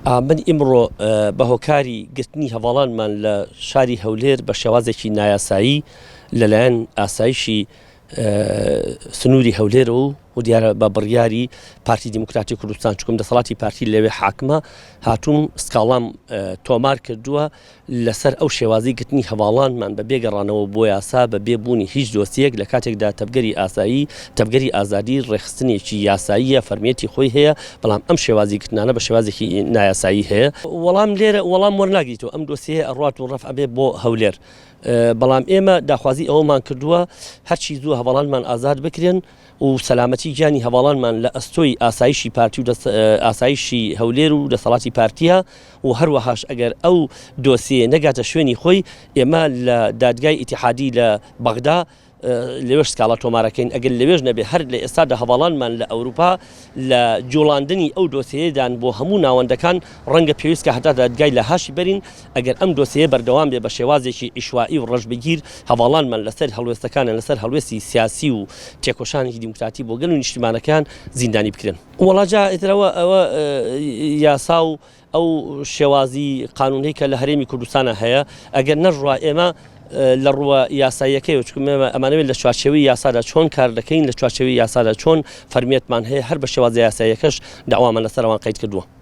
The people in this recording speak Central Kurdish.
من ئیمڕۆ بە هۆکاری گرتنی هەواڵانمان لە شاری هەولێر بە شێوازێکی نایاسایی لەلایەن ئاسایشی سنووری هەولێر و دیارە بە بڕیاری پارتی دیموکراتی کوردستان چکم دەسەڵاتی پارتی لەوێ حاکمە هاتووم سکاڵام تۆمار کردووە لەسەر ئەو شێوازی گرتنی هەواڵانمان بە بێگەڕانەوە بۆ یاسا بە بێبوونی هیچ دۆسیەک لە کاتێکدا تەبگەری ئاسایی تەبگەری ئازادی ڕێخستنێکی یاساییە فەرمیەتی خۆی هەیە بەڵام ئەم شێوازی گرتنانە بە شێوازێکی نایاسایی هەیە وەڵام لێرە وەڵام وەرناگریتەوە ئەم دۆسیە ئەڕات و ڕەف ئەبێ بۆ هەولێر بەڵام ئێمە داخوازی ئەومان کردووە هەرچی زوو هەواڵانمان ئازاد بکرێن و سەلامەتی گیانی هەواڵانمان لە ئەستۆی ئاسایشی پارتی و ئاسایشی هەولێر و دەسەڵاتی پارتیە و هەروەهاش ئەگەر ئەو دۆسیە نەگاتە شوێنی خۆی ئێمە لە دادگای ئیتیحادی لە بەغدا لەوێش سکاڵا تۆمارەکەین ئەگەر لەوێژ نەبێ هەر لە ئێستادا هەواڵانمان لە ئەوروپا لە جوڵاندنی ئەو دۆسیەدان بۆ هەموو ناوەندەکان ڕەنگە پێویستکە هەتا دادگای لە هاشی بەرین ئەگەر ئەم دۆسیە بەردەوام بێ بە شێوازێکی ئیشوائی و ڕەشبگیر هەواڵانمان لەسەر هەڵوێستەکانە لەسەر هەڵوێستی سیاسی و تێکۆشانێکی دیموکراتی بۆ گەل و نیشتیمانەکان زیندانی بکرێن وەڵاجا ئیترەوە ئەوە یاسا و ئەو شێوازی قانونەی کە لە هەرێمی کوردستانە هەیە ئەگەر نەڕوا ئێمە لە ڕووە یاساییەکەی وچکمێمە ئەمانەوێت لە چوارچێوەی یاسادا چۆن کار دەکەین لە چوارچێوەی یاسادا چۆن فەرمیەتمان هەیە هەر بە شێوازی یاساییەکەش داوامان لەسەر ئەوان قەید کردووە.